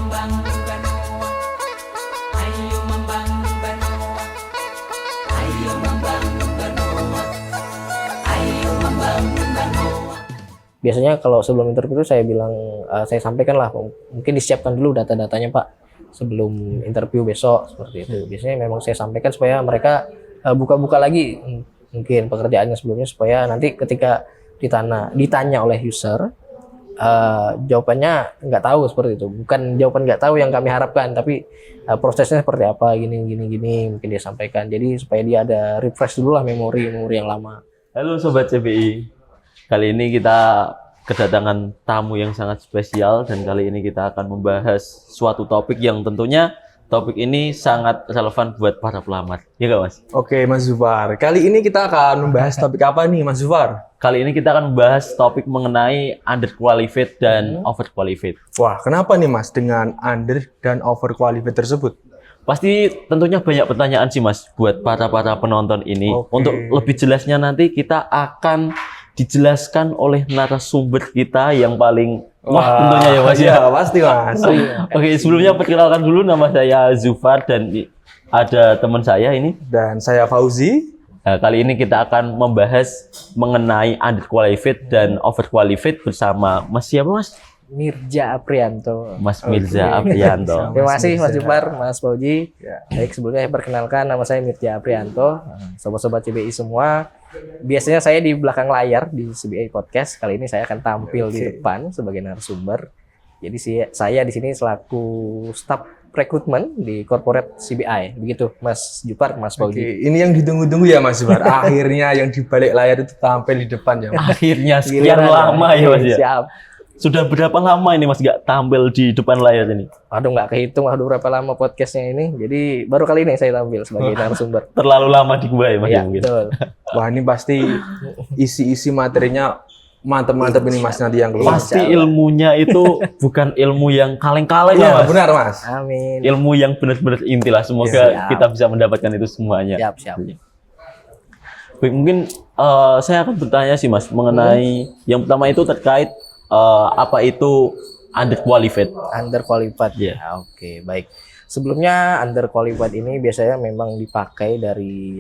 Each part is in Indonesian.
membangun Banoa, ayo membangun Banoa, ayo membangun Banoa, ayo membangun Banoa. Biasanya kalau sebelum interview itu saya bilang, saya sampaikan lah, mungkin disiapkan dulu data-datanya Pak sebelum interview besok seperti itu. Biasanya memang saya sampaikan supaya mereka buka-buka lagi mungkin pekerjaannya sebelumnya, supaya nanti ketika ditanya oleh user, jawabannya nggak tahu seperti itu. Bukan jawaban nggak tahu yang kami harapkan, tapi prosesnya seperti apa, gini mungkin dia sampaikan. Jadi supaya dia ada refresh dulu lah memori yang lama. Halo Sobat CBI, kali ini kita kedatangan tamu yang sangat spesial, dan kali ini kita akan membahas suatu topik yang tentunya topik ini sangat relevan buat para pelamar. Ya nggak Mas? Oke Mas Zufar, kali ini kita akan membahas topik apa nih Mas Zufar? Kali ini kita akan membahas topik mengenai underqualified dan overqualified. Wah, kenapa nih Mas dengan under dan overqualified tersebut? Pasti tentunya banyak pertanyaan sih Mas buat para penonton ini. Oke. Untuk lebih jelasnya nanti kita akan dijelaskan oleh narasumber kita yang paling wah tentunya ya Mas ya. Iya, pasti Mas. Oke, sebelumnya perkenalkan dulu, nama saya Zufar dan ada teman saya ini. Dan saya Fauzi. Nah, kali ini kita akan membahas mengenai underqualified dan overqualified bersama Mas siapa Mas? Mirza Aprianto. Mas Mirza Aprianto. Terima kasih Mas Mirza. Jupar, Mas Fauji. Ya. Baik, sebelumnya saya perkenalkan, nama saya Mirza Aprianto. Sobat-sobat CBI semua, biasanya saya di belakang layar di CBI Podcast. Kali ini saya akan tampil di depan sebagai narasumber. Jadi saya di sini selaku staf rekrutmen di corporate CBI. Begitu Mas Jupar, Mas Oke, Fauji. ini yang ditunggu-tunggu ya Mas Zufar. Akhirnya yang di balik layar itu tampil di depan ya Mas. Akhirnya sekian Giliran lama ya Mas ya. Siap. Sudah berapa lama ini Mas nggak tampil di depan layar ini? Aduh, nggak kehitung berapa lama podcastnya ini. Jadi baru kali ini saya tampil sebagai narasumber. Terlalu lama di gua ya Mas Ya, mungkin. betul. Wah, ini pasti isi-isi materinya mantep-mantep ini Mas nanti yang keluar. Pasti ilmunya itu bukan ilmu yang kaleng-kaleng Iya, ya Mas. benar Mas. Amin. Ilmu yang benar-benar inti lah. Semoga Siap. kita bisa mendapatkan itu semuanya. Siap. Baik, mungkin saya akan bertanya sih Mas mengenai yang pertama itu terkait apa itu underqualified. Underqualified. Iya. Ya, oke, baik. Sebelumnya underqualified ini biasanya memang dipakai dari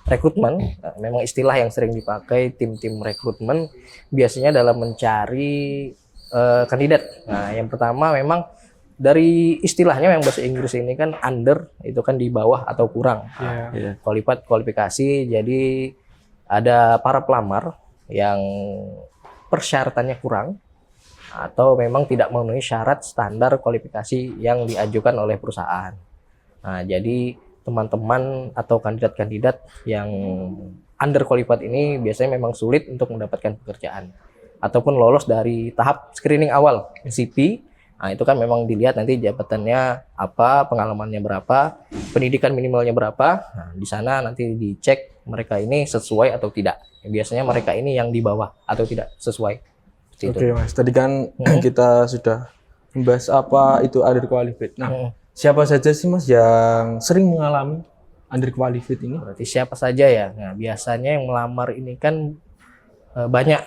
rekrutmen. Memang istilah yang sering dipakai tim-tim rekrutmen biasanya dalam mencari kandidat. Nah, yang pertama memang dari istilahnya yang bahasa Inggris ini kan under itu kan di bawah atau kurang. Nah, Iya. qualified kualifikasi, jadi ada para pelamar yang persyaratannya kurang atau memang tidak memenuhi syarat standar kualifikasi yang diajukan oleh perusahaan. Nah, jadi teman-teman atau kandidat-kandidat yang underqualified ini biasanya memang sulit untuk mendapatkan pekerjaan ataupun lolos dari tahap screening awal CP. Nah, itu kan memang dilihat nanti jabatannya apa, pengalamannya berapa, pendidikan minimalnya berapa. Nah, di sana nanti dicek mereka ini sesuai atau tidak. Biasanya mereka ini yang di bawah atau tidak sesuai. Seperti itu. Oke Mas, tadi kan kita sudah membahas apa itu underqualified. Nah, siapa saja sih Mas yang sering mengalami underqualified ini? Berarti siapa saja ya? Nah, biasanya yang melamar ini kan banyak,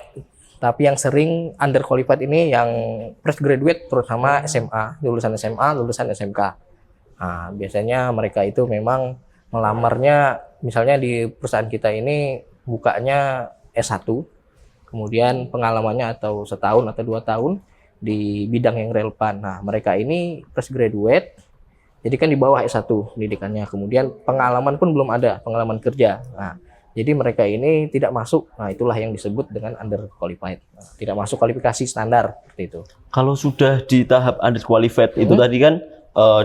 tapi yang sering underqualified ini yang fresh graduate, terutama SMA, lulusan SMA, lulusan SMK. Nah, biasanya mereka itu memang melamarnya, misalnya di perusahaan kita ini bukanya S1, kemudian pengalamannya atau setahun atau 2 tahun di bidang yang relevan. Nah, mereka ini fresh graduate, jadi kan di bawah S1 pendidikannya, kemudian pengalaman pun belum ada, pengalaman kerja. Nah, jadi mereka ini tidak masuk. Nah, itulah yang disebut dengan underqualified. Nah, tidak masuk kualifikasi standar seperti itu. Kalau sudah di tahap underqualified itu tadi kan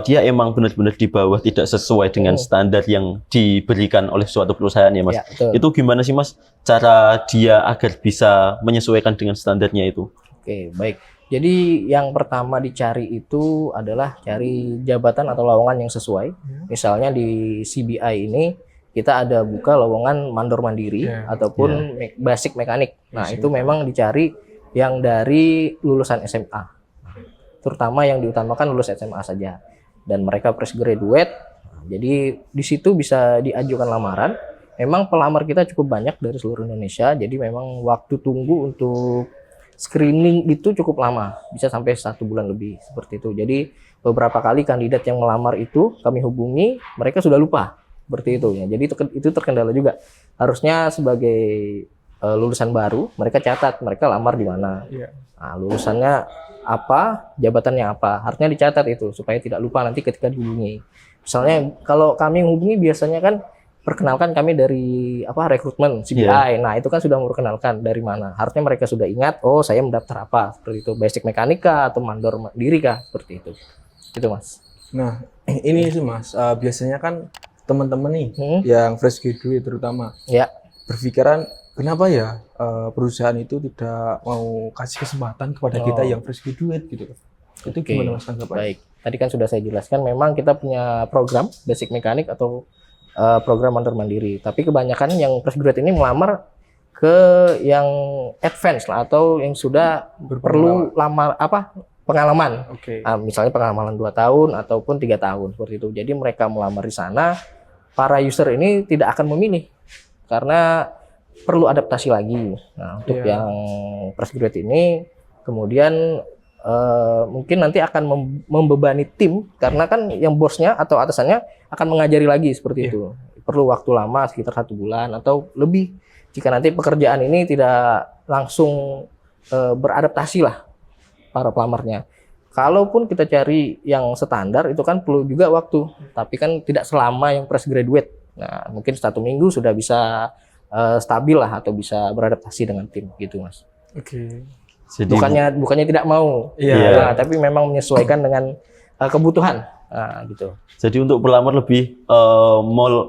dia emang benar-benar di bawah, tidak sesuai dengan standar yang diberikan oleh suatu perusahaan ya Mas. Ya, betul. Itu gimana sih Mas cara dia agar bisa menyesuaikan dengan standarnya itu? Oke, baik. Jadi yang pertama dicari itu adalah cari jabatan atau lowongan yang sesuai. Misalnya di CBI ini kita ada buka lowongan mandor mandiri ataupun basic mekanik. Nah, itu memang dicari yang dari lulusan SMA. Terutama yang diutamakan lulus SMA saja. Dan mereka fresh graduate. Jadi di situ bisa diajukan lamaran. Memang pelamar kita cukup banyak dari seluruh Indonesia. Jadi memang waktu tunggu untuk screening itu cukup lama, bisa sampai 1 bulan lebih seperti itu. Jadi beberapa kali kandidat yang melamar itu kami hubungi, mereka sudah lupa seperti itu ya. Jadi itu terkendala juga. Harusnya sebagai lulusan baru, mereka catat mereka lamar di mana. Iya. Nah, lulusannya apa, jabatannya apa, harusnya dicatat itu supaya tidak lupa nanti ketika dihubungi. Misalnya kalau kami menghubungi biasanya kan perkenalkan kami dari rekrutmen CBI. Nah, itu kan sudah memperkenalkan dari mana. Harusnya mereka sudah ingat, oh saya mendaftar apa, seperti itu. Basic mekanika atau mandor mandiri kah, seperti itu. Gitu, Mas. Nah, ini sih Mas, biasanya kan teman-teman nih yang fresh graduate terutama Ya. berpikiran kenapa ya perusahaan itu tidak mau kasih kesempatan kepada kita yang fresh graduate gitu. Itu Oke. gimana Mas tanggapannya? Baik. Tadi kan sudah saya jelaskan, memang kita punya program basic mekanik atau program mandor mandiri. Tapi kebanyakan yang fresh graduate ini melamar ke yang advance lah, atau yang sudah perlu pengalaman. Oke. Misalnya pengalaman 2 tahun ataupun 3 tahun seperti itu. Jadi mereka melamar di sana, para user ini tidak akan memilih karena perlu adaptasi lagi. Nah, untuk yang fresh graduate ini kemudian mungkin nanti akan membebani tim, karena kan yang bosnya atau atasannya akan mengajari lagi seperti itu. Perlu waktu lama sekitar 1 bulan atau lebih jika nanti pekerjaan ini tidak langsung beradaptasi lah para pelamarnya. Kalaupun kita cari yang standar itu kan perlu juga waktu, tapi kan tidak selama yang fresh graduate. Nah, mungkin 1 minggu sudah bisa stabil lah atau bisa beradaptasi dengan tim gitu, Mas. Oke. Jadi Bukannya tidak mau, Iya. nah, tapi memang menyesuaikan dengan kebutuhan, gitu. jadi untuk pelamar lebih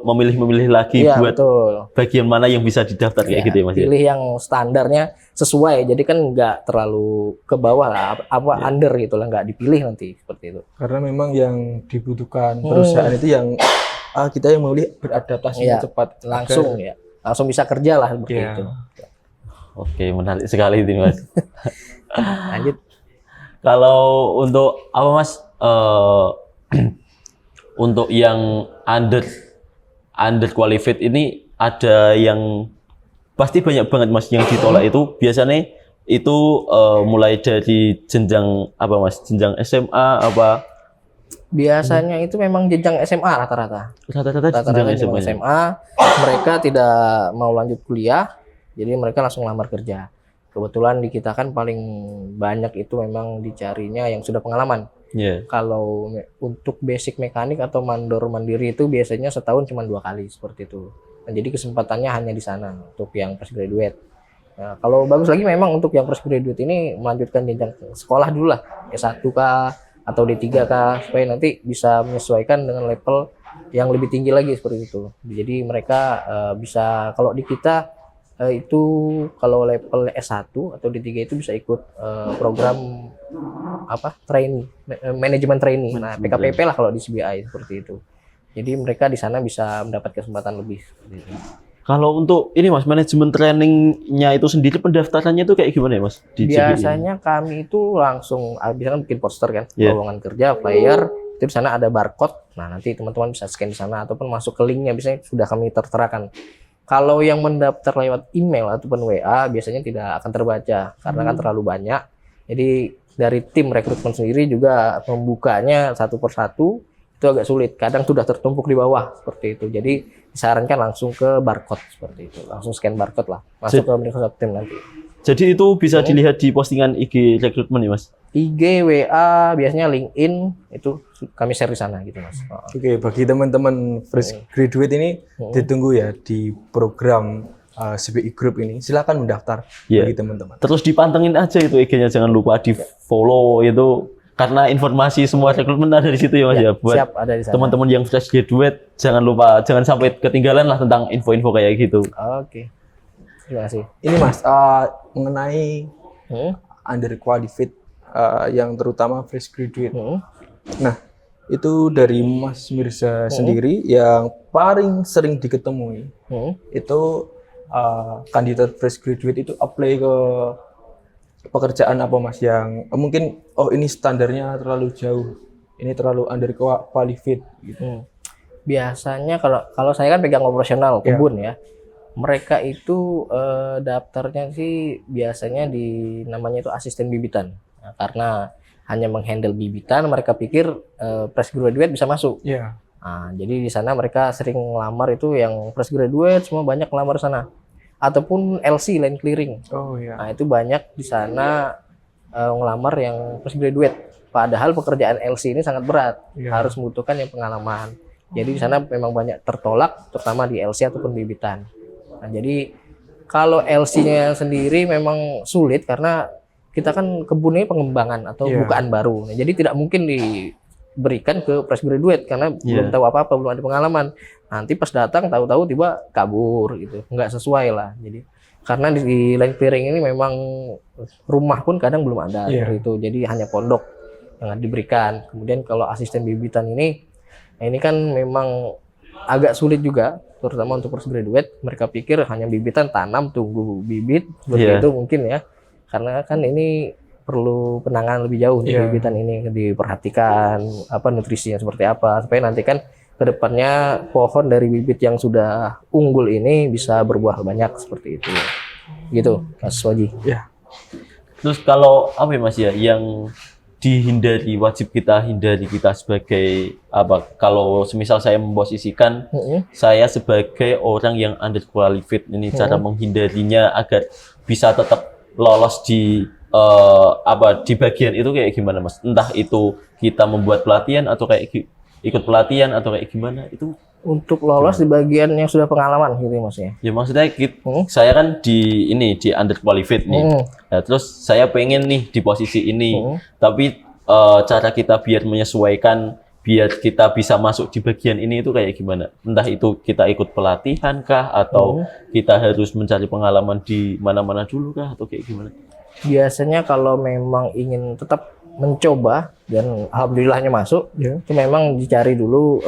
memilih lagi Iya, buat betul. bagian mana yang bisa didaftar kayak gitu ya Mas ya. Pilih yang standarnya sesuai, jadi kan nggak terlalu ke bawah lah, under gitu lah, nggak dipilih nanti seperti itu. Karena memang yang dibutuhkan perusahaan itu yang kita yang memilih beradaptasi Iya, cepat langsung ya, langsung bisa kerja lah seperti Iya. itu. Oke, menarik sekali ini Mas. Lanjut. Kalau untuk apa Mas? Untuk yang under qualified ini ada yang pasti banyak banget Mas yang ditolak itu biasanya itu mulai dari jenjang apa Mas? Jenjang SMA apa? Biasanya itu memang jenjang SMA rata-rata. Rata-rata Rata-rata jenjang jenjang SMA. SMA, mereka tidak mau lanjut kuliah, jadi mereka langsung lamar kerja. Kebetulan di kita kan paling banyak itu memang dicarinya yang sudah pengalaman. Iya. Kalau untuk basic mekanik atau mandor mandiri itu biasanya setahun cuma 2 kali seperti itu. Nah, jadi kesempatannya hanya di sana untuk yang fresh graduate. Nah, kalau bagus lagi memang untuk yang fresh graduate ini melanjutkan jenjang sekolah dulu lah, S1 kah atau D3 kah, supaya nanti bisa menyesuaikan dengan level yang lebih tinggi lagi seperti itu. Jadi mereka bisa, kalau di kita itu kalau level S1 atau D3 itu bisa ikut program training, manajemen training. Nah, PKPP lah kalau di CBI seperti itu. Jadi mereka di sana bisa mendapat kesempatan lebih. Kalau untuk ini Mas, manajemen trainingnya itu sendiri pendaftarannya itu kayak gimana ya Mas? Di CBI? Biasanya kami itu langsung biasanya bikin poster kan, lowongan kerja, flyer, itu di sana ada barcode. Nah, nanti teman-teman bisa scan di sana ataupun masuk ke linknya, biasanya sudah kami terterakan. Kalau yang mendaftar lewat email ataupun WA biasanya tidak akan terbaca karena kan terlalu banyak. Jadi dari tim rekrutmen sendiri juga membukanya satu persatu itu agak sulit. Kadang sudah tertumpuk di bawah seperti itu. Jadi disarankan langsung ke barcode seperti itu. Langsung scan barcode lah. Masuk ke Microsoft Teams nanti. Jadi itu bisa dilihat di postingan IG rekrutmen ya Mas? IG, WA, biasanya LinkedIn itu kami share di sana gitu Mas. Oke, bagi teman-teman fresh graduate ini ditunggu ya di program CBI Group ini. Silakan mendaftar bagi teman-teman. Terus dipantengin aja itu IG-nya, jangan lupa di follow itu karena informasi semua rekrutmen ada di situ ya Mas ya. Buat siap, ada di sana. teman-teman yang fresh graduate jangan lupa, jangan sampai ketinggalan lah tentang info-info kayak gitu. Oke. Terima kasih. Ini Mas, mengenai underqualified yang terutama fresh graduate. Nah, itu dari Mas Mirza sendiri yang paling sering diketemui itu kandidat fresh graduate itu apply ke pekerjaan apa Mas yang mungkin ini standarnya terlalu jauh, ini terlalu underqualified gitu. Biasanya kalau saya kan pegang operasional kebun ya. Mereka itu daftarnya sih biasanya di namanya itu asisten bibitan. Nah, karena hanya menghandle bibitan, mereka pikir fresh graduate bisa masuk. Iya. Nah, jadi di sana mereka sering ngelamar itu yang fresh graduate, semua banyak ngelamar sana. Ataupun LC, line clearing. Oh iya. Nah, itu banyak di sana ngelamar yang fresh graduate. Padahal pekerjaan LC ini sangat berat, Iya. harus membutuhkan yang pengalaman. Jadi di sana memang banyak tertolak, terutama di LC ataupun bibitan. Nah, jadi kalau LC-nya sendiri memang sulit karena kita kan kebunnya pengembangan atau Iya. bukaan baru. Nah, jadi tidak mungkin diberikan ke fresh graduate karena belum tahu apa-apa, belum ada pengalaman. Nanti pas datang tahu-tahu tiba kabur gitu, nggak sesuai lah. Jadi karena di line clearing ini memang rumah pun kadang belum ada Iya. seperti itu. Jadi hanya pondok yang diberikan. Kemudian kalau asisten bibitan ini, nah ini kan memang agak sulit juga, terutama untuk fresh graduate. Mereka pikir hanya bibitan, tanam, tunggu bibit, begitu mungkin ya. Karena kan ini perlu penanganan lebih jauh untuk Iya. bibitan ini, diperhatikan apa nutrisinya seperti apa, supaya nanti kan kedepannya pohon dari bibit yang sudah unggul ini bisa berbuah banyak seperti itu. Gitu, Mas Waji. Iya. Terus kalau apa ya Mas ya, yang dihindari, wajib kita hindari kita sebagai apa? Kalau semisal saya memposisikan saya sebagai orang yang underqualified, ini cara menghindarinya agar bisa tetap lolos di di bagian itu kayak gimana Mas? Entah itu kita membuat pelatihan atau kayak ikut pelatihan atau kayak gimana itu? Untuk lolos di bagian yang sudah pengalaman gitu ya Mas ya. Ya maksudnya saya kan di underqualified nih. Nah, terus saya pengen nih di posisi ini. Tapi cara kita biar menyesuaikan, biar kita bisa masuk di bagian ini itu kayak gimana? Entah itu kita ikut pelatihan kah atau kita harus mencari pengalaman di mana-mana dulu kah atau kayak gimana? Biasanya kalau memang ingin tetap mencoba dan alhamdulillahnya masuk, itu memang dicari dulu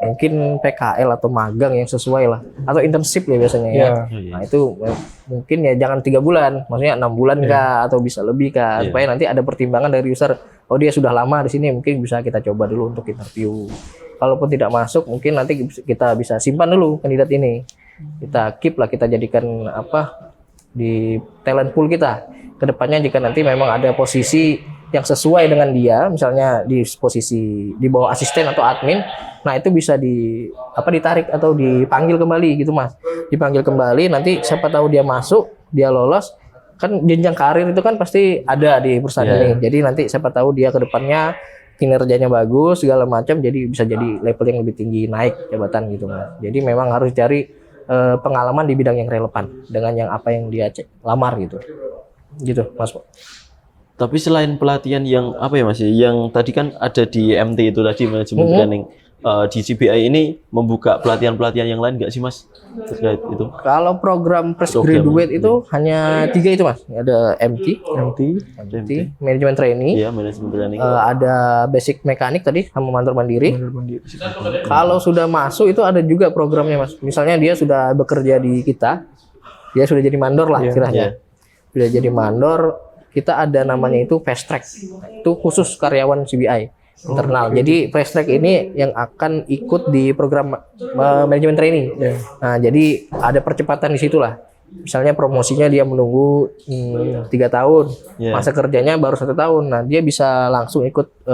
mungkin PKL atau magang yang sesuai lah, atau internship ya biasanya ya. Nah itu mungkin ya jangan 3 bulan, maksudnya 6 bulan kah atau bisa lebih kah, supaya nanti ada pertimbangan dari user. Oh dia sudah lama di sini, mungkin bisa kita coba dulu untuk interview. Kalaupun tidak masuk, mungkin nanti kita bisa simpan dulu kandidat ini. Kita keep lah, kita jadikan di talent pool kita. Kedepannya jika nanti memang ada posisi yang sesuai dengan dia, misalnya di posisi di bawah asisten atau admin, nah itu bisa ditarik atau dipanggil kembali gitu Mas. Dipanggil kembali, nanti siapa tahu dia masuk, dia lolos, kan jenjang karir itu kan pasti ada di perusahaan ini. Jadi nanti siapa tahu dia ke depannya kinerjanya bagus segala macam, jadi bisa jadi level yang lebih tinggi, naik jabatan gitu Mas. Jadi memang harus cari pengalaman di bidang yang relevan dengan yang apa yang dia lamar gitu Mas. Tapi selain pelatihan yang apa ya Mas, yang tadi kan ada di MT itu tadi manajemen training, di CBI ini membuka pelatihan-pelatihan yang lain nggak sih Mas terkait itu? Kalau program fresh graduate itu hanya 3 itu Mas. Ada MT, manajemen trainee, manajemen training. ada basic mekanik tadi sama mandor mandiri. Kalau sudah masuk itu ada juga programnya Mas. Misalnya dia sudah bekerja di kita, dia sudah jadi mandor lah istilahnya. Sudah jadi mandor, kita ada namanya itu fast track. Itu khusus karyawan CBI internal. Jadi fast track ini yang akan ikut di program manajemen training. Nah, jadi ada percepatan di situ lah. Misalnya promosinya dia menunggu 3 tahun, masa kerjanya baru 1 tahun. Nah, dia bisa langsung ikut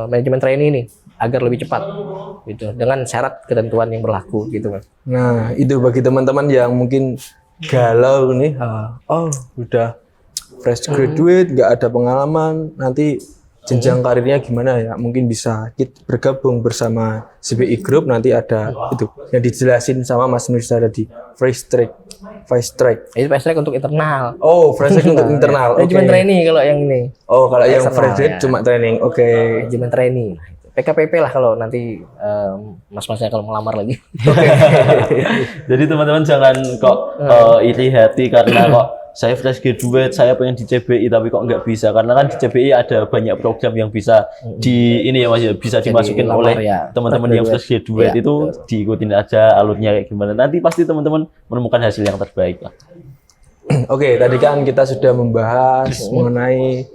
manajemen training ini agar lebih cepat, gitu. Dengan syarat ketentuan yang berlaku, gitu Mas. Nah, itu bagi teman-teman yang mungkin galau nih, udah fresh graduate, nggak ada pengalaman, nanti jenjang karirnya gimana ya? Mungkin bisa bergabung bersama CBI Group, nanti ada itu yang dijelasin sama Mas Mirza tadi, fast track. Itu fast track untuk internal. Oh, fast track untuk internal. Manajemen trainee kalau yang ini. Oh, kalau yang External, fresh graduate cuma training. Manajemen trainee. PKPP lah kalau nanti mas-masnya kalau melamar lagi. Jadi teman-teman jangan kok iri hati karena kok saya fresh graduate, saya pengen di CBI tapi kok nggak bisa, karena kan di CBI ada banyak program yang bisa bisa dimasukin oleh teman-teman yang fresh graduate itu diikutin aja alurnya kayak gimana. Nanti pasti teman-teman menemukan hasil yang terbaik lah. Oke, tadi kan kita sudah membahas mengenai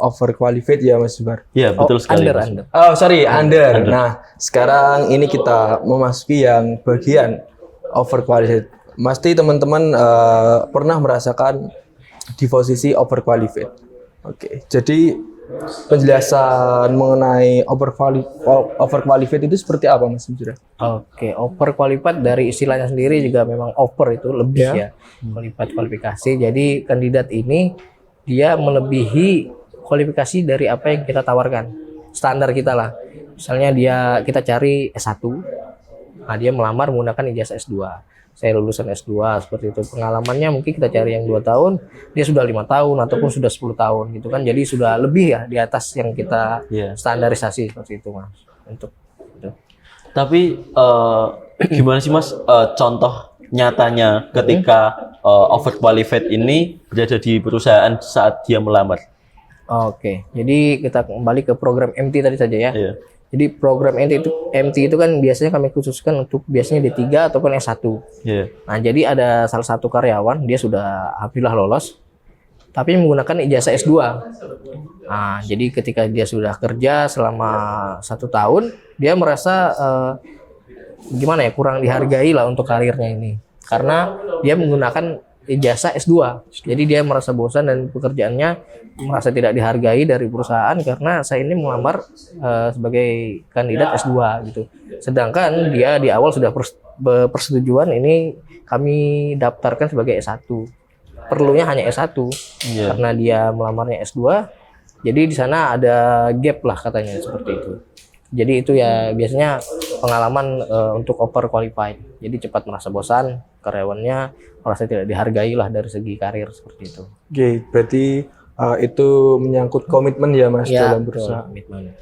overqualified ya Mas Zubar. Iya, betul sekali. Under. Under. Nah, sekarang ini kita memasuki yang bagian overqualified. pasti teman-teman pernah merasakan di posisi overqualified. Oke, jadi penjelasan mengenai overqualified itu seperti apa, Mas Mujira? Oke, overqualified dari istilahnya sendiri juga memang over itu lebih Ya. ya. Qualified kualifikasi. Jadi kandidat ini dia melebihi kualifikasi dari apa yang kita tawarkan. Standar kita lah. Misalnya kita cari S1. Nah, dia melamar menggunakan ijazah S2. Saya lulusan S2 seperti itu. Pengalamannya mungkin kita cari yang 2 tahun, dia sudah 5 tahun ataupun sudah 10 tahun gitu kan. Jadi sudah lebih ya di atas yang kita Iya. standarisasi seperti itu, Mas. Untuk itu. Tapi gimana sih Mas contoh nyatanya ketika overqualified ini berada di perusahaan saat dia melamar? Oke, jadi kita kembali ke program MT tadi saja ya. Iya. Jadi program MT itu kan biasanya kami khususkan untuk biasanya D3 ataupun S1. Iya. Nah, jadi ada salah satu karyawan, dia sudah alhamdulillah lolos, tapi menggunakan ijazah S2. Nah, jadi ketika dia sudah kerja selama 1 tahun, dia merasa gimana ya, kurang dihargai lah untuk karirnya ini. Karena dia menggunakan ijazah S2. Jadi dia merasa bosan dan pekerjaannya merasa tidak dihargai dari perusahaan karena saya ini melamar sebagai kandidat S2 gitu. Sedangkan dia di awal sudah persetujuan ini kami daftarkan sebagai S1. Perlunya hanya S1 Iya. karena dia melamarnya S2. Jadi di sana ada gap lah katanya seperti itu. Jadi itu ya biasanya pengalaman untuk overqualified. Jadi cepat merasa bosan, karyawannya merasa tidak dihargai lah dari segi karir seperti itu. Oke, berarti itu menyangkut komitmen ya, Mas, Ya, dalam betul, berusaha. komitmen.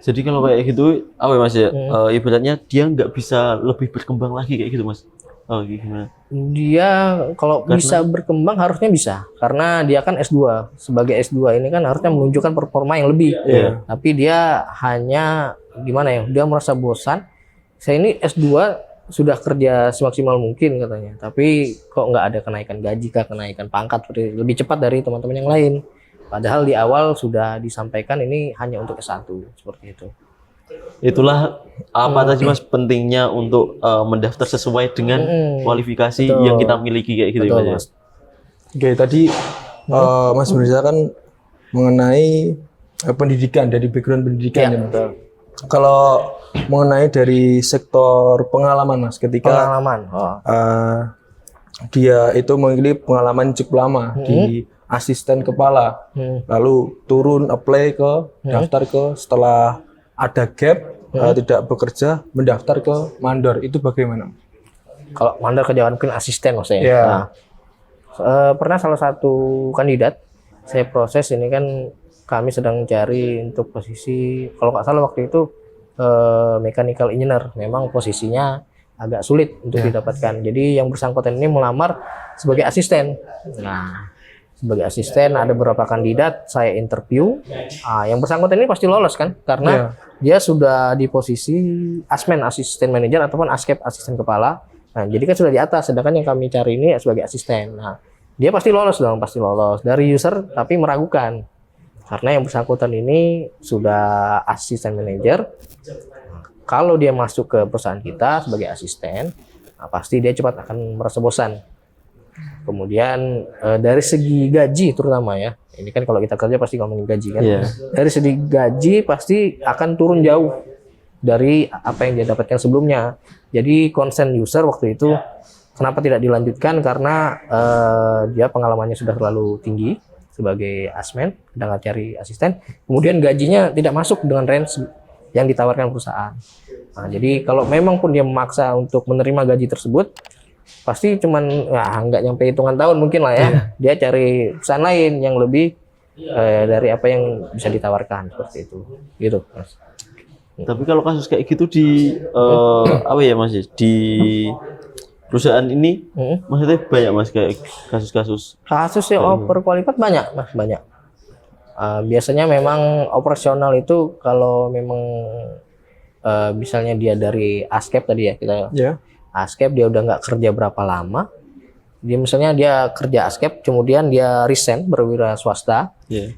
Jadi kalau kayak gitu, apa ya Mas ya? Ibaratnya dia nggak bisa lebih berkembang lagi kayak gitu Mas. Oh, gimana? Dia kalau bisa berkembang harusnya bisa, karena dia kan S2. Sebagai S2 ini kan harusnya menunjukkan performa yang lebih. Iya. Tapi dia hanya gimana ya? Dia merasa bosan. Saya ini S2 sudah kerja semaksimal mungkin katanya, tapi kok nggak ada kenaikan gaji kah, kenaikan pangkat lebih cepat dari teman-teman yang lain. Padahal di awal sudah disampaikan ini hanya untuk S1 seperti itu. Itulah apa tadi Mas pentingnya untuk mendaftar sesuai dengan kualifikasi Betul. yang kita miliki kayak gitu Betul, ya Mas. Mas. Oke, tadi Mas Mirza kan mengenai pendidikan, dari background pendidikan Iya, ya, Mas. betul. Kalau mengenai dari sektor pengalaman, Mas, ketika Pengalaman. Oh. dia itu memiliki pengalaman cukup lama di asisten kepala, lalu turun apply ke daftar ke, setelah ada gap tidak bekerja, mendaftar ke mandor, itu bagaimana? Kalau mandor kerjaan mungkin asisten Mas ya. Iya. Nah, pernah salah satu kandidat saya proses ini kan kami sedang cari untuk posisi kalau nggak salah waktu itu mechanical engineer. Memang posisinya agak sulit untuk didapatkan. Jadi yang bersangkutan ini melamar sebagai asisten. Nah, sebagai asisten ada beberapa kandidat saya interview. Yang bersangkutan ini pasti lolos kan karena dia sudah di posisi asisten manajer ataupun askep asisten kepala. Nah, jadi kan sudah di atas, sedangkan yang kami cari ini sebagai asisten. Nah, dia pasti lolos dong, pasti lolos. Dari user tapi meragukan. Karena yang bersangkutan ini sudah asisten manajer. Kalau dia masuk ke perusahaan kita sebagai asisten, nah pasti dia cepat akan merasa bosan. Kemudian dari segi gaji terutama ya, ini kan kalau kita kerja pasti ngomongin gaji kan. Iya. Dari segi gaji pasti akan turun jauh dari apa yang dia dapatkan sebelumnya. Jadi concern user waktu itu kenapa tidak dilanjutkan karena dia pengalamannya sudah terlalu tinggi sebagai asmen, sedang cari asisten. Kemudian gajinya tidak masuk dengan range yang ditawarkan perusahaan. Nah, jadi kalau memang pun dia memaksa untuk menerima gaji tersebut, pasti cuman nggak nyampe hitungan tahun mungkin lah ya. Dia cari perusahaan lain yang lebih dari apa yang bisa ditawarkan seperti itu. Gitu, Mas. Tapi kalau kasus kayak gitu di apa ya Mas ya? Di perusahaan ini maksudnya banyak Mas kayak kasus-kasus. Kasus yang overqualified banyak, Mas, banyak. Biasanya memang operasional itu kalau memang misalnya dia dari askep tadi ya kita askep dia udah nggak kerja berapa lama, dia misalnya dia kerja askep kemudian dia resign berwira swasta.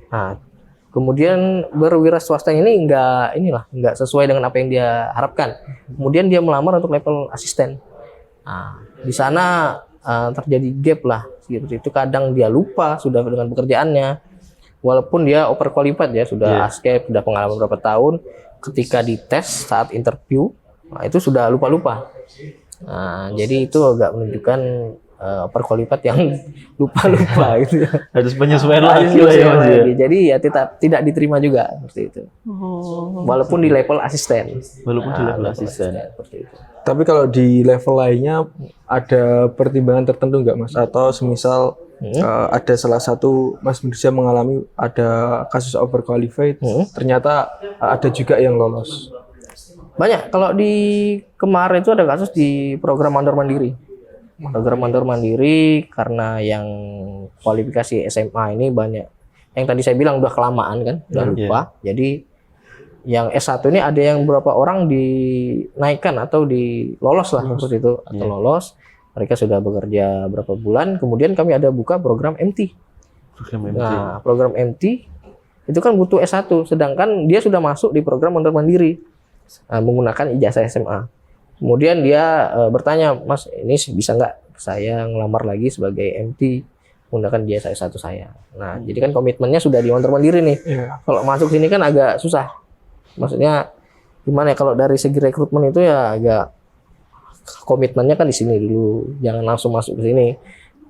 Nah, kemudian berwira swasta ini nggak sesuai dengan apa yang dia harapkan, kemudian dia melamar untuk level asisten. Nah, di sana terjadi gap lah seperti itu. Kadang dia lupa sudah dengan pekerjaannya, walaupun dia overqualified ya, sudah ASCAP, sudah pengalaman berapa tahun, ketika dites saat interview, nah, itu sudah lupa-lupa. Nah, jadi itu agak menunjukkan overqualified yang lupa-lupa gitu ya. Harus penyesuaian Harus lagi lah ya Mas ya. lagi. Jadi ya tidak diterima juga seperti itu. Walaupun di level asisten. Walaupun di level asisten. Seperti itu. Tapi kalau di level lainnya ada pertimbangan tertentu nggak Mas? Atau semisal ada salah satu Mas Mirza mengalami ada kasus overqualified, ternyata ada juga yang lolos. Banyak. Kalau di kemarin itu ada kasus di program mandor mandiri. Program mandor mandiri karena yang kualifikasi SMA ini banyak. Yang tadi saya bilang udah kelamaan kan, udah lupa. Jadi yang S1 ini ada yang beberapa orang dinaikkan atau lolos lah seperti itu, atau lolos. Mereka sudah bekerja berapa bulan, kemudian kami ada buka program MT. Nah, program MT itu kan butuh S1, sedangkan dia sudah masuk di program mandor mandiri menggunakan ijazah SMA. Kemudian dia bertanya, Mas, ini bisa nggak saya ngelamar lagi sebagai MT menggunakan ijazah S1 saya. Nah, jadi kan komitmennya sudah di mandor mandiri nih. Kalau masuk sini kan agak susah. Maksudnya gimana ya, kalau dari segi rekrutmen itu ya agak komitmennya kan di sini dulu, jangan langsung masuk ke sini.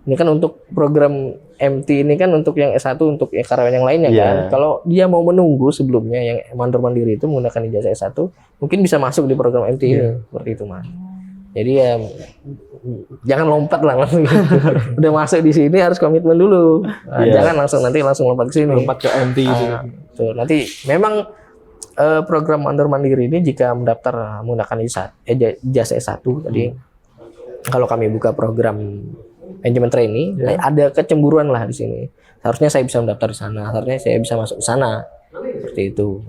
Ini kan untuk program MT ini kan untuk yang S1, untuk yang karyawan yang lainnya kan. Kalau dia mau menunggu sebelumnya yang mandor mandiri itu menggunakan ijazah S1, mungkin bisa masuk di program MT ini, seperti itu Mas. Jadi ya jangan lompat lah langsung gitu. Udah masuk di sini harus komitmen dulu. Nah, jangan langsung lompat ke sini. Lompat ke MT gitu. Tuh, nanti memang program mandor mandiri ini jika mendaftar menggunakan ijazah S1 tadi, kalau kami buka program manajemen trainee, ada kecemburuan lah di sini. Harusnya saya bisa mendaftar di sana, harusnya saya bisa masuk ke sana, seperti itu.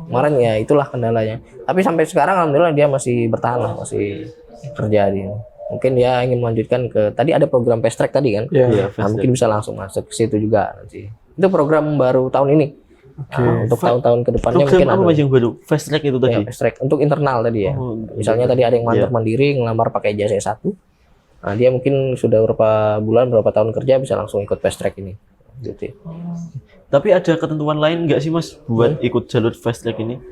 Kemarin ya itulah kendalanya. Tapi sampai sekarang alhamdulillah dia masih bertahan lah, masih kerja di. Mungkin dia ingin melanjutkan ke tadi ada program fast track tadi kan, nah, mungkin bisa langsung masuk ke situ juga nanti. Itu program baru tahun ini. Nah, untuk tahun-tahun kedepannya mungkin ada. Program apa yang baru? Fast track itu tadi? Ya, fast track untuk internal tadi ya. Misalnya tadi ada yang mandor mandiri ngelamar pakai ijazah S1. Nah, dia mungkin sudah berapa bulan, berapa tahun kerja bisa langsung ikut fast track ini. Gitu. Tapi ada ketentuan lain nggak sih Mas buat ikut jalur fast track ini?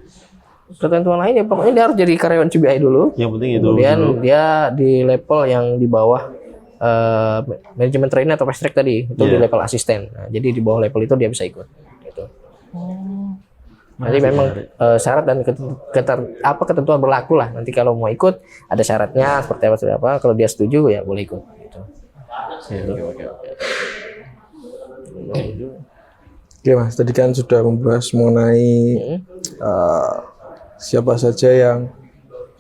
Ketentuan lain ya pokoknya dia harus jadi karyawan CBI dulu. Yang penting itu. Kemudian dia di level yang di bawah manajemen trainee atau fast track tadi itu di level asisten. Nah, jadi di bawah level itu dia bisa ikut. Gitu. Jadi memang syarat dan ketentuan berlaku lah. Nanti kalau mau ikut ada syaratnya seperti apa. Kalau dia setuju ya boleh ikut. Gitu. Oke Mas, tadi kan sudah membahas mengenai siapa saja yang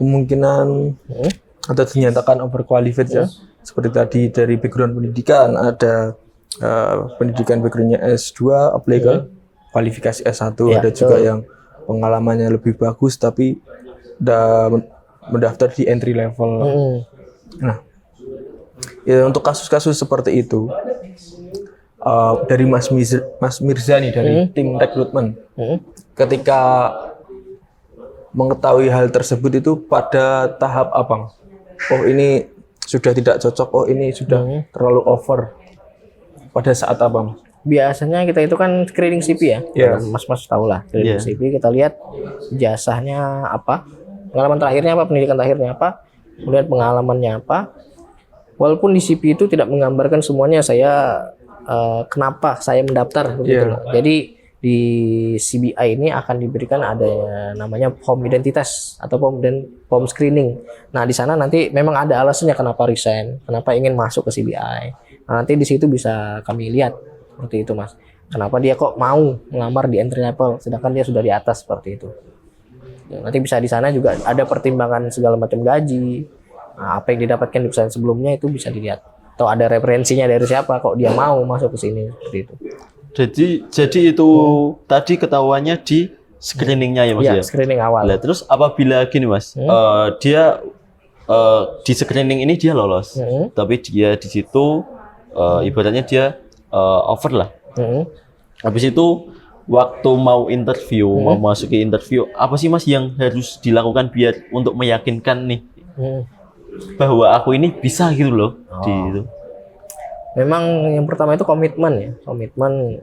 kemungkinan atau dinyatakan overqualified ya. Seperti tadi dari background pendidikan ada pendidikan backgroundnya S2 apply ke kualifikasi S1, ada juga yang pengalamannya lebih bagus tapi udah mendaftar di entry level. Nah, ya untuk kasus-kasus seperti itu dari Mas Mirza nih dari tim rekrutmen, ketika mengetahui hal tersebut itu pada tahap apa? Oh ini sudah tidak cocok, oh ini sudah terlalu over. Pada saat apa? Biasanya kita itu kan screening CV ya, mas-mas tahu lah screening CV, kita lihat ijazahnya apa, pengalaman terakhirnya apa, pendidikan terakhirnya apa, kemudian pengalamannya apa. Walaupun di CV itu tidak menggambarkan semuanya saya kenapa saya mendaftar begitu loh. Jadi di CBI ini akan diberikan ada namanya form identitas atau form screening. Nah di sana nanti memang ada alasannya kenapa resign, kenapa ingin masuk ke CBI. Nah, nanti di situ bisa kami lihat seperti itu Mas. Kenapa dia kok mau melamar di entry level, sedangkan dia sudah di atas seperti itu. Nanti bisa di sana juga ada pertimbangan segala macam gaji. Nah, apa yang didapatkan di perusahaan sebelumnya itu bisa dilihat. Atau ada referensinya dari siapa kok dia mau masuk ke sini seperti itu. Jadi itu tadi ketahuannya di screeningnya ya Mas ya? Screening awal. Nah, terus apabila gini Mas, dia di screening ini dia lolos, tapi dia di situ ibaratnya dia over lah. Habis itu waktu mau interview, mau masuk ke interview, apa sih Mas yang harus dilakukan biar untuk meyakinkan nih bahwa aku ini bisa gitu loh di itu. Memang yang pertama itu komitmen ya, komitmen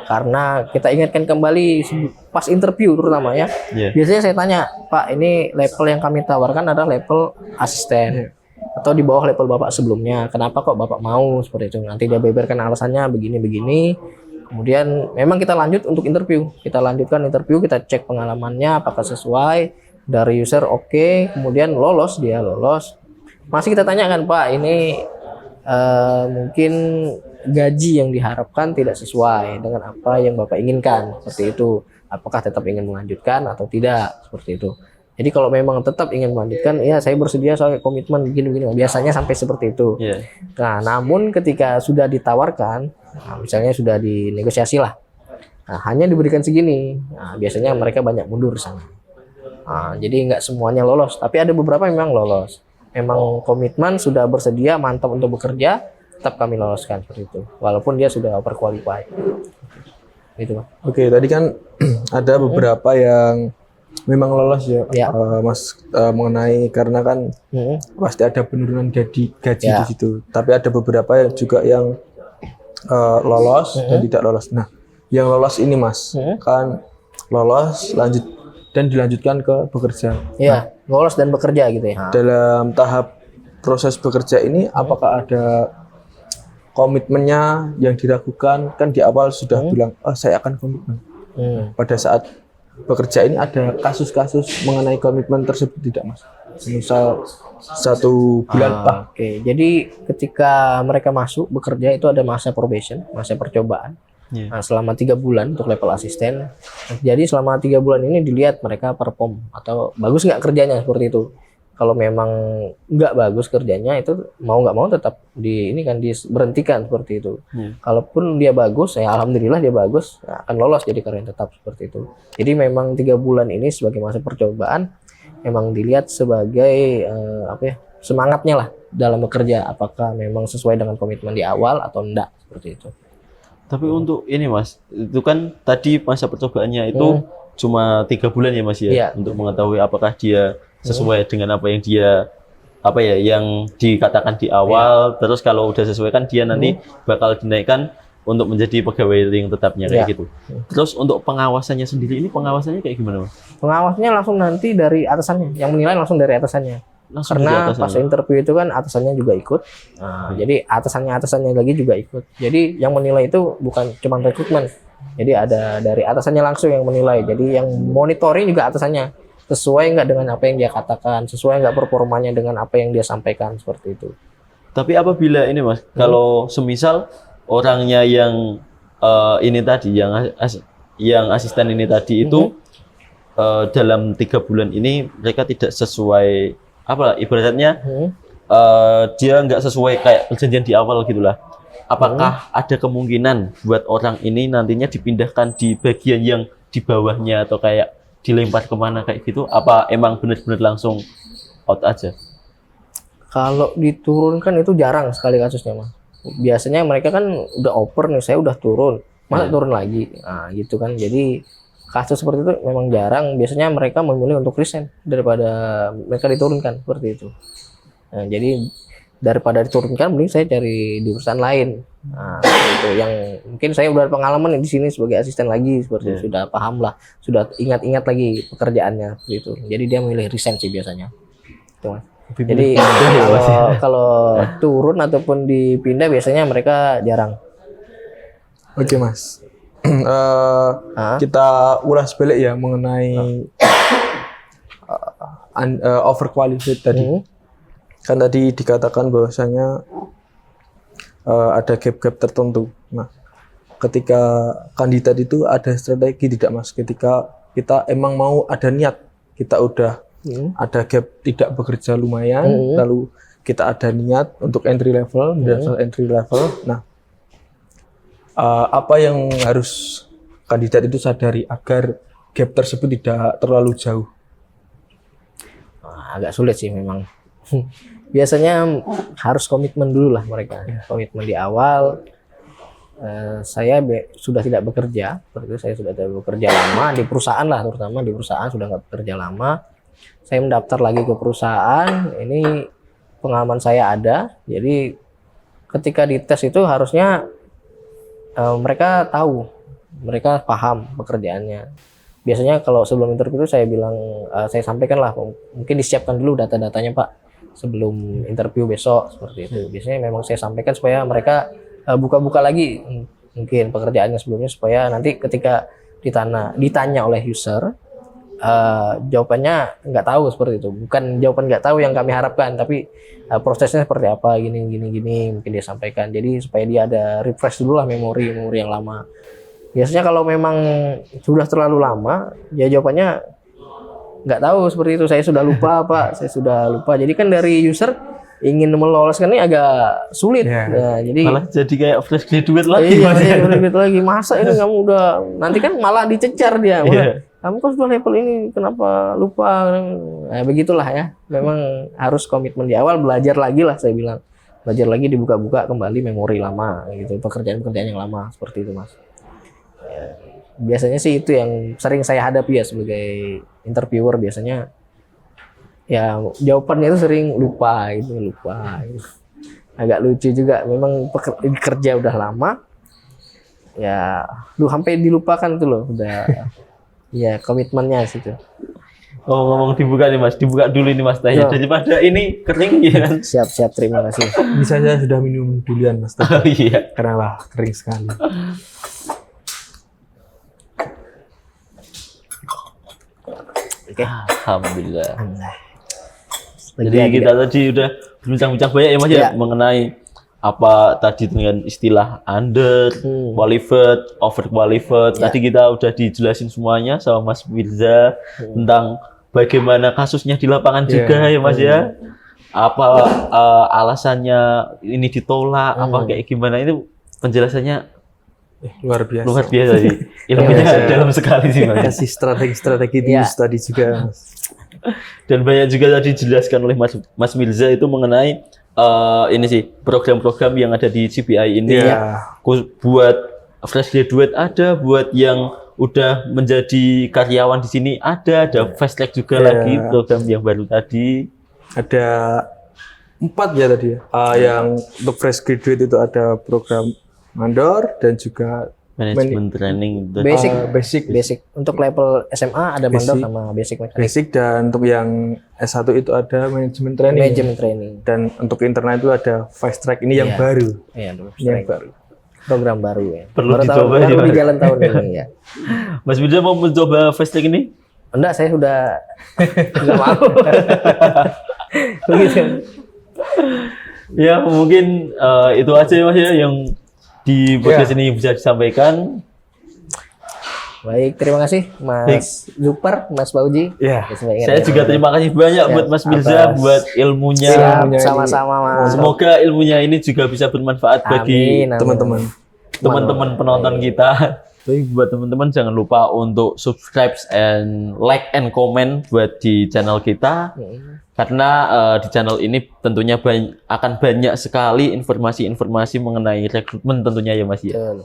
karena kita ingatkan kembali pas interview terutama ya. Iya. Biasanya saya tanya, Pak, ini level yang kami tawarkan adalah level asisten atau di bawah level Bapak sebelumnya. Kenapa kok Bapak mau seperti itu? Nanti dia beberkan alasannya begini-begini. Kemudian memang kita lanjut untuk interview. Kita lanjutkan interview, kita cek pengalamannya apakah sesuai dari user oke, kemudian lolos dia lolos. Masih kita tanyakan, Pak, ini mungkin gaji yang diharapkan tidak sesuai dengan apa yang Bapak inginkan, seperti itu. Apakah tetap ingin melanjutkan atau tidak, seperti itu. Jadi kalau memang tetap ingin melanjutkan, ya saya bersedia soal komitmen begini-begini. Biasanya sampai seperti itu. Iya. Nah, namun ketika sudah ditawarkan, nah, misalnya sudah dinegosiasi lah, nah, hanya diberikan segini, nah, biasanya mereka banyak mundur sana. Nah, jadi nggak semuanya lolos, tapi ada beberapa yang memang lolos. Memang komitmen sudah bersedia mantap untuk bekerja, tetap kami loloskan seperti itu. Walaupun dia sudah overqualified. Gitu, Pak. Oke, tadi kan ada beberapa yang memang lolos ya, Ya. Mas, mengenai karena kan pasti ada penurunan gaji Ya. di situ. Tapi ada beberapa yang juga yang lolos dan tidak lolos. Nah, yang lolos ini Mas, kan lolos dan dilanjutkan ke bekerja. Iya, lolos dan bekerja gitu ya. Dalam tahap proses bekerja ini, apakah ada komitmennya yang diragukan? Kan di awal sudah bilang, oh saya akan komitmen. Pada saat bekerja ini ada kasus-kasus mengenai komitmen tersebut tidak, Mas? Misal 1 bulan, Pak. Oke, jadi ketika mereka masuk bekerja itu ada masa probation, masa percobaan. Nah, selama 3 bulan untuk level asisten. Jadi selama 3 bulan ini dilihat mereka perform atau bagus nggak kerjanya seperti itu. Kalau memang nggak bagus kerjanya itu mau nggak mau tetap diberhentikan seperti itu. Kalaupun dia bagus, ya alhamdulillah dia bagus, ya akan lolos jadi karyawan tetap seperti itu. Jadi memang 3 bulan ini sebagai masa percobaan memang dilihat sebagai semangatnya lah dalam bekerja, apakah memang sesuai dengan komitmen di awal atau enggak seperti itu. Tapi untuk ini Mas, itu kan tadi masa percobaannya itu cuma 3 bulan ya Mas ya, Iya. untuk mengetahui apakah dia sesuai dengan apa yang dia yang dikatakan di awal. Terus kalau udah sesuai kan dia nanti bakal dinaikkan untuk menjadi pegawai yang tetapnya kayak Iya. gitu. Terus untuk pengawasannya sendiri ini pengawasannya kayak gimana Mas? Pengawasnya langsung nanti dari atasannya, yang menilai langsung dari atasannya. Langsung Karena dari atasannya? pas interview itu kan atasannya juga ikut. Nah, jadi atasannya lagi juga ikut. Jadi yang menilai itu bukan cuma rekrutmen. Jadi ada dari atasannya langsung yang menilai. Jadi yang monitoring juga atasannya. Sesuai nggak dengan apa yang dia katakan, sesuai nggak performanya dengan apa yang dia sampaikan, seperti itu. Tapi apabila ini Mas, kalau semisal orangnya yang ini tadi, yang asisten ini tadi itu dalam 3 bulan ini mereka tidak sesuai ibaratnya dia nggak sesuai kayak perjanjian di awal gitulah. Apakah ada kemungkinan buat orang ini nantinya dipindahkan di bagian yang di bawahnya atau kayak dilempar kemana kayak gitu? Apa emang benar-benar langsung out aja? Kalau diturunkan itu jarang sekali kasusnya, Mas. Biasanya mereka kan udah oper nih, saya udah turun, masa turun lagi, nah gitu kan. Jadi kasus seperti itu memang jarang. Biasanya mereka memilih untuk resign daripada mereka diturunkan seperti itu. Nah, jadi daripada diturunkan, mending saya cari di perusahaan lain. Nah, itu yang mungkin saya udah pengalaman di sini sebagai asisten lagi, seperti itu. Sudah paham lah, sudah ingat-ingat lagi pekerjaannya seperti itu. Jadi dia memilih resign sih biasanya. Itu, Mas. Jadi kalau turun ataupun dipindah biasanya mereka jarang. Oke, Mas. Kita ulas balik ya mengenai overqualified tadi. Kan tadi dikatakan bahwasanya ada gap-gap tertentu. Nah, ketika kandidat itu ada strategi tidak, Mas? Ketika kita emang mau ada niat, kita udah ada gap tidak bekerja lumayan, lalu kita ada niat untuk entry level, entry level. Nah, apa yang harus kandidat itu sadari agar gap tersebut tidak terlalu jauh? Agak sulit sih memang. Biasanya harus komitmen dulu lah mereka. Komitmen di awal. Saya sudah tidak bekerja, seperti itu. Saya sudah tidak bekerja lama di perusahaan lah, terutama di perusahaan sudah nggak bekerja lama. Saya mendaftar lagi ke perusahaan. Ini pengalaman saya ada. Jadi ketika dites itu harusnya mereka tahu, mereka paham pekerjaannya. Biasanya kalau sebelum interview itu saya bilang, saya sampaikan lah, mungkin disiapkan dulu data-datanya Pak sebelum interview besok, seperti itu. Biasanya memang saya sampaikan supaya mereka buka-buka lagi mungkin pekerjaannya sebelumnya, supaya nanti ketika ditanya oleh user, jawabannya nggak tahu seperti itu. Bukan jawaban nggak tahu yang kami harapkan, tapi prosesnya seperti apa, gini mungkin dia sampaikan. Jadi supaya dia ada refresh dulu lah memori yang lama. Biasanya kalau memang sudah terlalu lama, ya jawabannya nggak tahu seperti itu. Saya sudah lupa Pak, saya sudah lupa. Jadi kan dari user ingin meloloskan ini agak sulit. Nah, jadi malah jadi kayak fresh graduate lagi. Iya, fresh graduate lagi. Masa ini kamu udah, nanti kan malah dicecar dia. Kamu kan sudah level ini, kenapa lupa? Nah, begitulah ya. Memang harus komitmen di awal, belajar lagi lah saya bilang. Belajar lagi, dibuka-buka kembali memori lama gitu, pekerjaan-pekerjaan yang lama seperti itu Mas. Ya, biasanya sih itu yang sering saya hadapi ya sebagai interviewer, biasanya ya jawabannya itu sering lupa gitu. Agak lucu juga, memang kerja udah lama ya, sampai dilupakan tuh loh, udah ya komitmennya situ. Oh, ngomong dibuka nih Mas, dibuka dulu ini Mas tanya, daripada ini kering ya kan. Siap, terima kasih. Bisa saya sudah minum duluan Mas. Oh iya, Karena lah kering sekali. Oke. Alhamdulillah. Lagi Jadi kita tadi udah berbincang-bincang banyak ya Mas ya, mengenai apa tadi dengan istilah under qualified, over qualified. Tadi kita udah dijelasin semuanya sama Mas Mirza tentang bagaimana kasusnya di lapangan juga ya Mas ya. Apa alasannya ini ditolak, apa kayak gimana, itu penjelasannya Luar biasa. luar biasa sih. Ilmunya dalam sekali sih Mas. Kasih strategi tips tadi juga Mas. Dan banyak juga tadi dijelaskan oleh Mas Mirza itu mengenai ini sih program-program yang ada di CBI ini buat fresh graduate ada, buat yang udah menjadi karyawan di sini ada fast track juga lagi program yang baru tadi. Ada 4 ya tadi ya. Yang untuk fresh graduate itu ada program mandor dan juga Management training itu. Basic. Untuk level SMA ada mandor sama basic mekanik. Basic, dan untuk yang S1 itu ada manajemen training. Dan untuk internal itu ada fast track, ini yang baru. Iya, Yang baru. Program baru ya. Perlu dicoba baru di jalan tahun ini ya. Mas Mirza mau mencoba fast track ini? Enggak, saya sudah nggak mau. Begitu. Ya mungkin itu aja ya Mas ya yang di podcast ini bisa disampaikan. Baik, terima kasih Mas Zuper, Mas Fauji. Saya juga terima kasih banyak buat Mas Mirza buat ilmunya. Sama-sama Mas. Semoga ilmunya ini juga bisa bermanfaat bagi teman-teman penonton kita. Tapi buat teman-teman jangan lupa untuk subscribe and like and comment buat di channel kita. Karena di channel ini tentunya akan banyak sekali informasi-informasi mengenai rekrutmen tentunya ya Mas ya.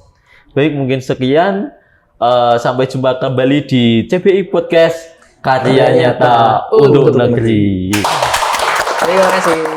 Baik, mungkin sekian. Sampai jumpa kembali di CBI Podcast, karya nyata untuk negeri. Terima kasih.